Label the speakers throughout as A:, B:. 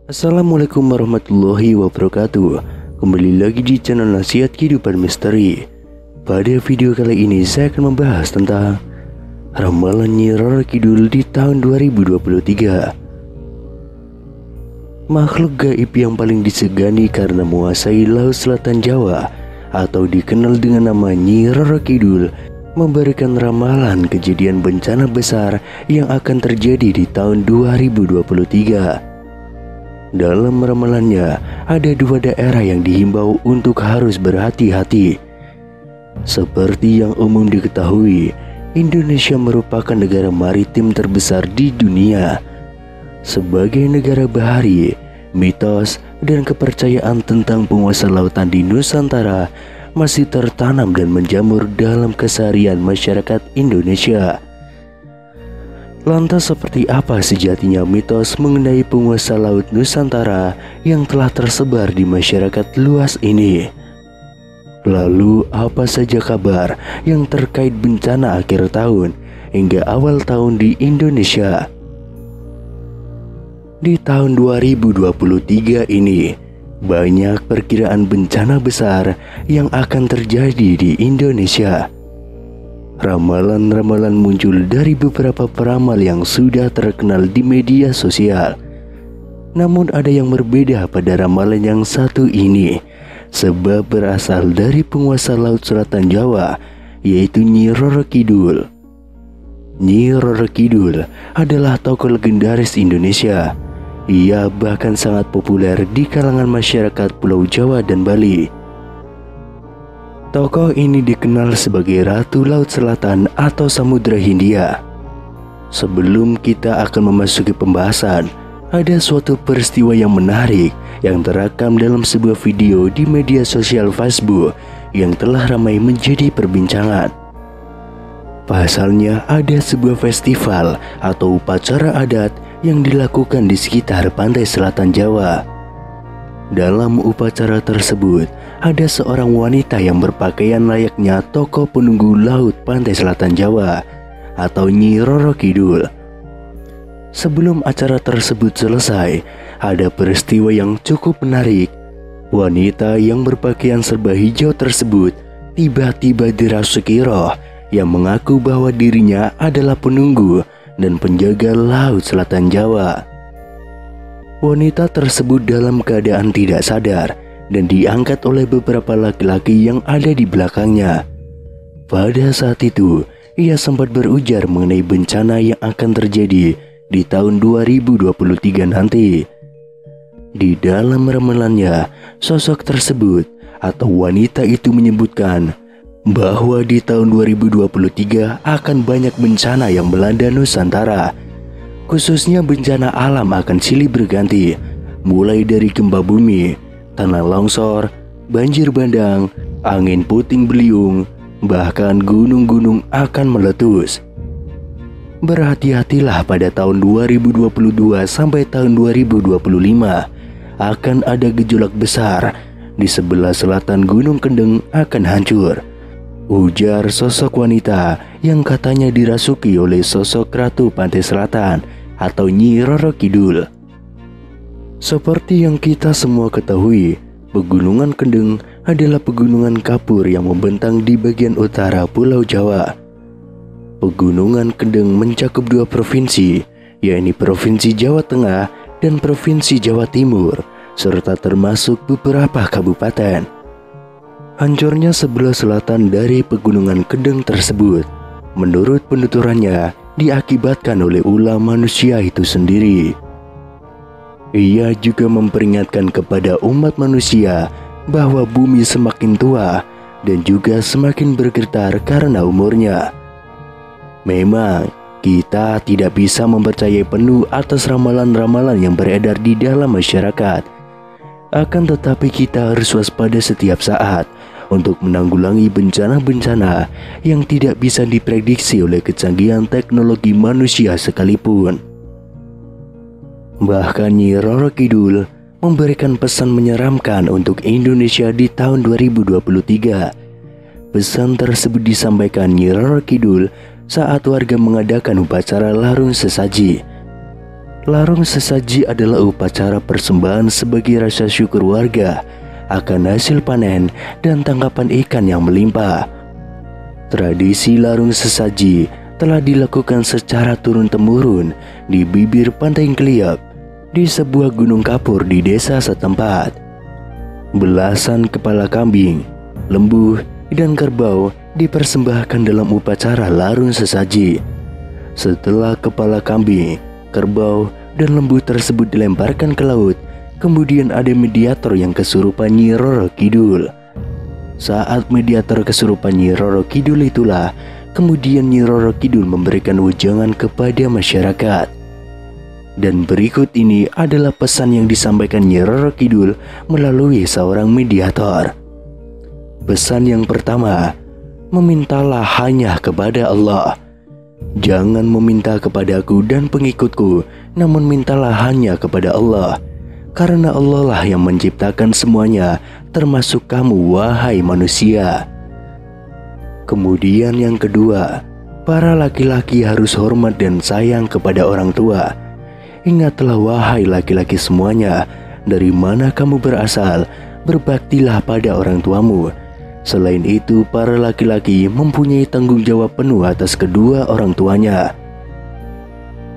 A: Assalamualaikum warahmatullahi wabarakatuh. Kembali lagi di channel Nasihat Kehidupan Misteri. Pada video kali ini saya akan membahas tentang ramalan Nyi Roro Kidul di tahun 2023. Makhluk gaib yang paling disegani karena menguasai Laut Selatan Jawa atau dikenal dengan nama Nyi Roro Kidul memberikan ramalan kejadian bencana besar yang akan terjadi di tahun 2023. Dalam ramalannya, ada dua daerah yang dihimbau untuk harus berhati-hati. Seperti yang umum diketahui, Indonesia merupakan negara maritim terbesar di dunia. Sebagai negara bahari, mitos dan kepercayaan tentang penguasa lautan di Nusantara masih tertanam dan menjamur dalam keseharian masyarakat Indonesia. Lantas seperti apa sejatinya mitos mengenai penguasa laut Nusantara yang telah tersebar di masyarakat luas ini? Lalu apa saja kabar yang terkait bencana akhir tahun hingga awal tahun di Indonesia? Di tahun 2023 ini, banyak perkiraan bencana besar yang akan terjadi di Indonesia. Ramalan-ramalan muncul dari beberapa peramal yang sudah terkenal di media sosial. Namun ada yang berbeda pada ramalan yang satu ini, sebab berasal dari penguasa Laut Selatan Jawa, yaitu Nyi Roro Kidul. Nyi Roro Kidul adalah tokoh legendaris Indonesia. Ia bahkan sangat populer di kalangan masyarakat Pulau Jawa dan Bali. Tokoh ini dikenal sebagai Ratu Laut Selatan atau Samudra Hindia. Sebelum kita akan memasuki pembahasan, ada suatu peristiwa yang menarik yang terekam dalam sebuah video di media sosial Facebook yang telah ramai menjadi perbincangan. Pasalnya ada sebuah festival atau upacara adat yang dilakukan di sekitar pantai selatan Jawa. Dalam upacara tersebut, ada seorang wanita yang berpakaian layaknya tokoh penunggu laut pantai selatan Jawa atau Nyi Roro Kidul. Sebelum acara tersebut selesai, ada peristiwa yang cukup menarik. Wanita yang berpakaian serba hijau tersebut tiba-tiba dirasuki roh yang mengaku bahwa dirinya adalah penunggu dan penjaga Laut Selatan Jawa. Wanita tersebut dalam keadaan tidak sadar dan diangkat oleh beberapa laki-laki yang ada di belakangnya. Pada saat itu, ia sempat berujar mengenai bencana yang akan terjadi di tahun 2023 nanti. Di dalam ramalannya, sosok tersebut atau wanita itu menyebutkan bahwa di tahun 2023 akan banyak bencana yang melanda Nusantara. Khususnya bencana alam akan silih berganti, mulai dari gempa bumi, tanah longsor, banjir bandang, angin puting beliung, bahkan gunung-gunung akan meletus. Berhati-hatilah pada tahun 2022 sampai tahun 2025 akan ada gejolak besar. Di sebelah selatan Gunung Kendeng akan hancur, ujar sosok wanita yang katanya dirasuki oleh sosok Ratu Pantai Selatan atau Nyi Roro Kidul. Seperti yang kita semua ketahui, Pegunungan Kendeng adalah pegunungan kapur yang membentang di bagian utara Pulau Jawa. Pegunungan Kendeng mencakup dua provinsi, yakni Provinsi Jawa Tengah dan Provinsi Jawa Timur, serta termasuk beberapa kabupaten. Hancurnya sebelah selatan dari Pegunungan Kendeng tersebut, menurut penuturannya, diakibatkan oleh ulah manusia itu sendiri. Ia juga memperingatkan kepada umat manusia bahwa bumi semakin tua dan juga semakin bergetar karena umurnya. Memang, kita tidak bisa mempercayai penuh atas ramalan-ramalan yang beredar di dalam masyarakat. Akan tetapi kita harus waspada setiap saat untuk menanggulangi bencana-bencana yang tidak bisa diprediksi oleh kecanggihan teknologi manusia sekalipun. Bahkan Nyi Roro Kidul memberikan pesan menyeramkan untuk Indonesia di tahun 2023. Pesan tersebut disampaikan Nyi Roro Kidul saat warga mengadakan upacara larung sesaji. Larung sesaji adalah upacara persembahan sebagai rasa syukur warga akan hasil panen dan tangkapan ikan yang melimpah. Tradisi larung sesaji telah dilakukan secara turun-temurun di bibir Pantai Kliep di sebuah gunung kapur di desa setempat. Belasan kepala kambing, lembu, dan kerbau dipersembahkan dalam upacara larung sesaji. Setelah kepala kambing, kerbau, dan lembu tersebut dilemparkan ke laut, kemudian ada mediator yang kesurupan Nyi Roro Kidul. Saat mediator kesurupan Nyi Roro Kidul itulah, kemudian Nyi Roro Kidul memberikan wejangan kepada masyarakat. Dan berikut ini adalah pesan yang disampaikan Nyi Roro Kidul melalui seorang mediator. Pesan yang pertama, memintalah hanya kepada Allah. Jangan meminta kepadaku dan pengikutku, namun mintalah hanya kepada Allah. Karena Allah lah yang menciptakan semuanya, termasuk kamu wahai manusia. Kemudian yang kedua, para laki-laki harus hormat dan sayang kepada orang tua. Ingatlah wahai laki-laki semuanya, dari mana kamu berasal, berbaktilah pada orang tuamu. Selain itu, para laki-laki mempunyai tanggung jawab penuh atas kedua orang tuanya.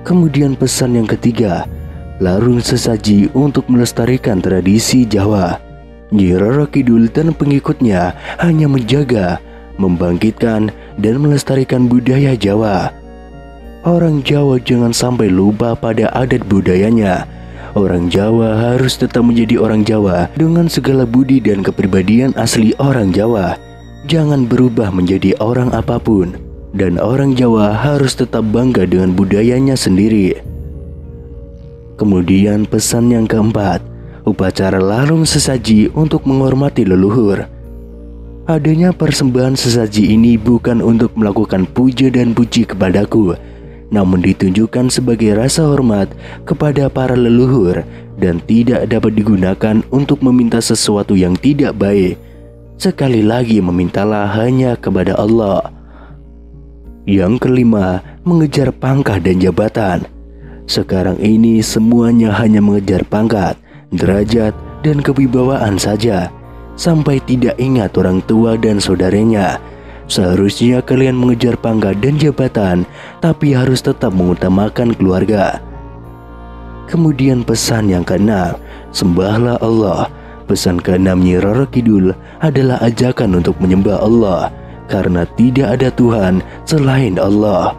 A: Kemudian pesan yang ketiga, larung sesaji untuk melestarikan tradisi Jawa. Nyi Roro Kidul dan pengikutnya hanya menjaga, membangkitkan, dan melestarikan budaya Jawa. Orang Jawa jangan sampai lupa pada adat budayanya. Orang Jawa harus tetap menjadi orang Jawa dengan segala budi dan kepribadian asli orang Jawa. Jangan berubah menjadi orang apapun. Dan orang Jawa harus tetap bangga dengan budayanya sendiri. Kemudian pesan yang keempat, upacara larung sesaji untuk menghormati leluhur. Adanya persembahan sesaji ini bukan untuk melakukan puja dan puji kepadaku, namun ditunjukkan sebagai rasa hormat kepada para leluhur dan tidak dapat digunakan untuk meminta sesuatu yang tidak baik. Sekali lagi, memintalah hanya kepada Allah. Yang kelima, mengejar pangkat dan jabatan. Sekarang ini semuanya hanya mengejar pangkat, derajat, dan kewibawaan saja, sampai tidak ingat orang tua dan saudaranya. Seharusnya kalian mengejar pangkat dan jabatan, tapi harus tetap mengutamakan keluarga. Kemudian pesan yang keenam, sembahlah Allah. Pesan keenam Nyi Roro Kidul adalah ajakan untuk menyembah Allah, karena tidak ada Tuhan selain Allah.